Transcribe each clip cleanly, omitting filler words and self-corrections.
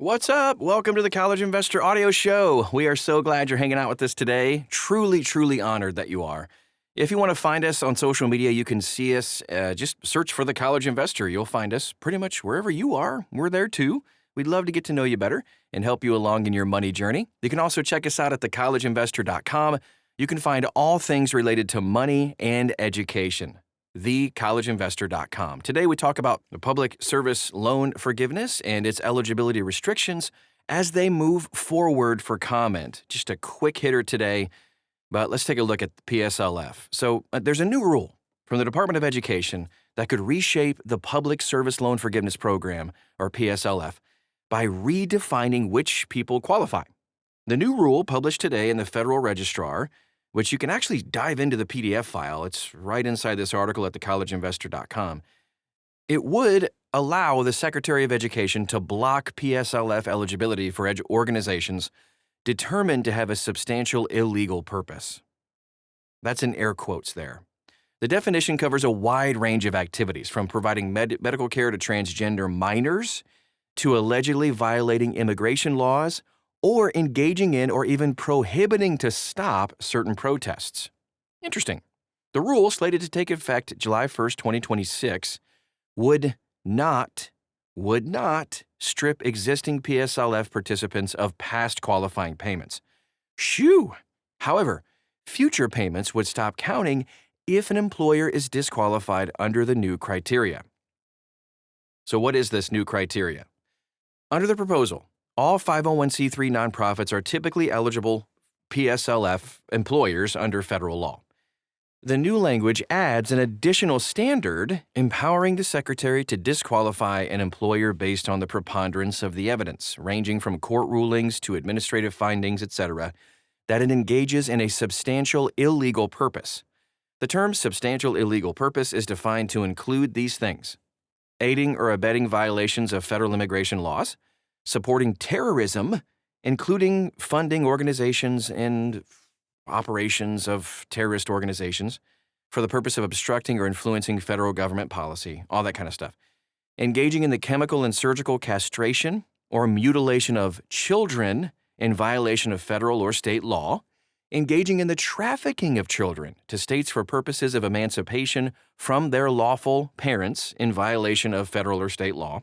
What's up? Welcome to the College Investor Audio Show. We are so glad you're hanging out with us today. Truly, truly honored that you are. If you want to find us on social media, you can see us. Just search for the College Investor. You'll find us pretty much wherever you are. We're there too. We'd love to get to know you better and help you along in your money journey. You can also check us out at thecollegeinvestor.com. You can find all things related to money and education. thecollegeinvestor.com. Today we talk about the public service loan forgiveness and its eligibility restrictions as they move forward for comment. Just a quick hitter today, but let's take a look at the PSLF. So there's a new rule from the Department of Education that could reshape the Public Service Loan Forgiveness Program, or PSLF, by redefining which people qualify. The new rule, published today in the Federal Registrar, which you can actually dive into the PDF file. It's right inside this article at thecollegeinvestor.com. It would allow the Secretary of Education to block PSLF eligibility for organizations determined to have a substantial illegal purpose. That's in air quotes there. The definition covers a wide range of activities, from providing medical care to transgender minors, to allegedly violating immigration laws, or engaging in or even prohibiting to stop certain protests. Interesting. The rule, slated to take effect July 1st, 2026, would not strip existing PSLF participants of past qualifying payments. Shoo! However, future payments would stop counting if an employer is disqualified under the new criteria. So what is this new criteria? Under the proposal, all 501c3 nonprofits are typically eligible PSLF employers under federal law. The new language adds an additional standard empowering the Secretary to disqualify an employer based on the preponderance of the evidence, ranging from court rulings to administrative findings, etc., that it engages in a substantial illegal purpose. The term substantial illegal purpose is defined to include these things: aiding or abetting violations of federal immigration laws, supporting terrorism, including funding organizations and operations of terrorist organizations for the purpose of obstructing or influencing federal government policy, all that kind of stuff. Engaging in the chemical and surgical castration or mutilation of children in violation of federal or state law. Engaging in the trafficking of children to states for purposes of emancipation from their lawful parents in violation of federal or state law.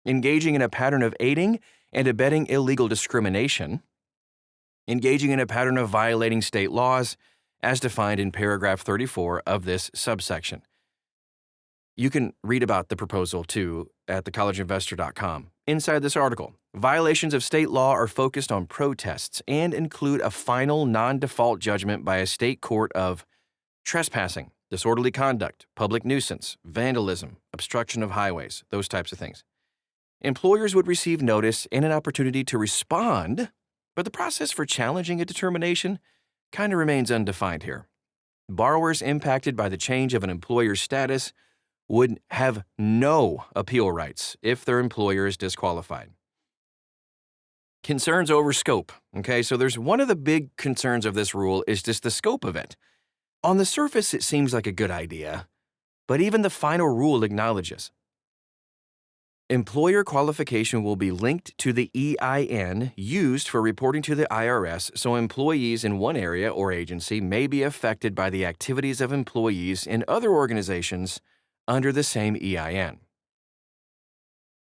Engaging in a pattern of aiding and abetting illegal discrimination, engaging in a pattern of violating state laws as defined in paragraph 34 of this subsection. You can read about the proposal, too, at thecollegeinvestor.com. Inside this article, violations of state law are focused on protests and include a final non-default judgment by a state court of trespassing, disorderly conduct, public nuisance, vandalism, obstruction of highways, those types of things. Employers would receive notice and an opportunity to respond, but the process for challenging a determination kind of remains undefined here. Borrowers impacted by the change of an employer's status would have no appeal rights if their employer is disqualified. Concerns over scope. Okay, so there's one of the big concerns of this rule is just the scope of it. On the surface, it seems like a good idea, but even the final rule acknowledges employer qualification will be linked to the EIN used for reporting to the IRS, so employees in one area or agency may be affected by the activities of employees in other organizations under the same EIN.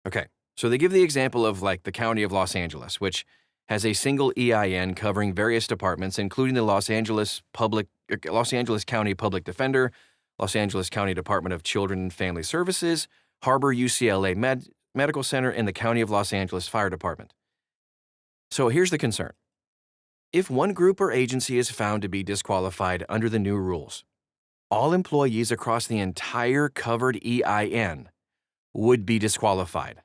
Okay, so they give the example of like the County of Los Angeles, which has a single EIN covering various departments, including the Los Angeles County Public Defender, Los Angeles County Department of Children and Family Services, Harbor UCLA Medical Center, and the County of Los Angeles Fire Department. So here's the concern. If one group or agency is found to be disqualified under the new rules, all employees across the entire covered EIN would be disqualified,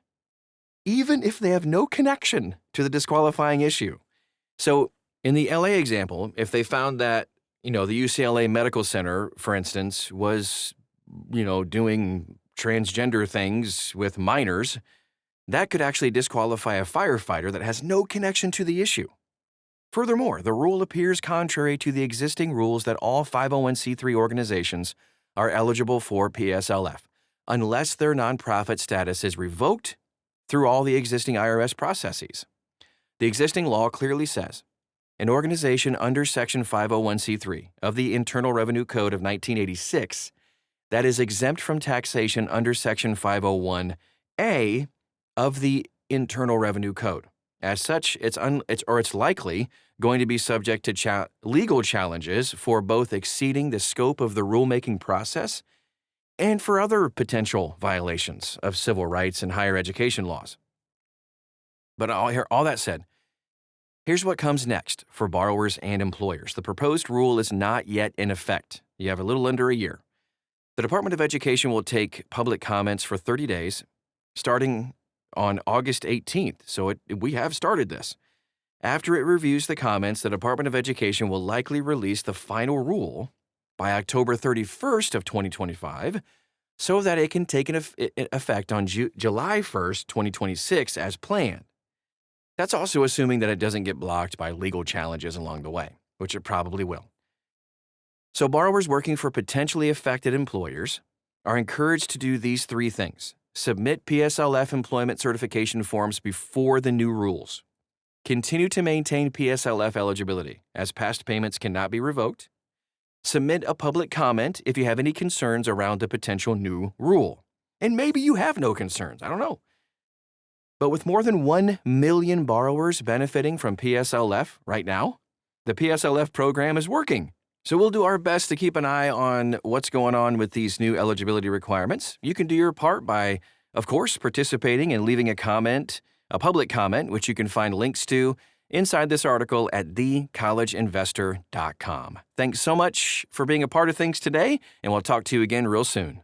even if they have no connection to the disqualifying issue. So in the LA example, if they found that, the UCLA Medical Center, for instance, was, doing transgender things with minors, that could actually disqualify a firefighter that has no connection to the issue. Furthermore, the rule appears contrary to the existing rules that all 501c3 organizations are eligible for PSLF, unless their nonprofit status is revoked through all the existing IRS processes. The existing law clearly says an organization under Section 501c3 of the Internal Revenue Code of 1986 that is exempt from taxation under Section 501A of the Internal Revenue Code. As such, it's likely going to be subject to legal challenges for both exceeding the scope of the rulemaking process and for other potential violations of civil rights and higher education laws. But all that said, here's what comes next for borrowers and employers. The proposed rule is not yet in effect. You have a little under a year. The Department of Education will take public comments for 30 days, starting on August 18th. So we have started this. After it reviews the comments, the Department of Education will likely release the final rule by October 31st of 2025 so that it can take effect on July 1st, 2026 as planned. That's also assuming that it doesn't get blocked by legal challenges along the way, which it probably will. So borrowers working for potentially affected employers are encouraged to do these three things. Submit PSLF employment certification forms before the new rules. Continue to maintain PSLF eligibility, as past payments cannot be revoked. Submit a public comment if you have any concerns around the potential new rule. And maybe you have no concerns, I don't know. But with more than 1 million borrowers benefiting from PSLF right now, the PSLF program is working. So we'll do our best to keep an eye on what's going on with these new eligibility requirements. You can do your part by, of course, participating and leaving a comment, a public comment, which you can find links to inside this article at thecollegeinvestor.com. Thanks so much for being a part of things today, and we'll talk to you again real soon.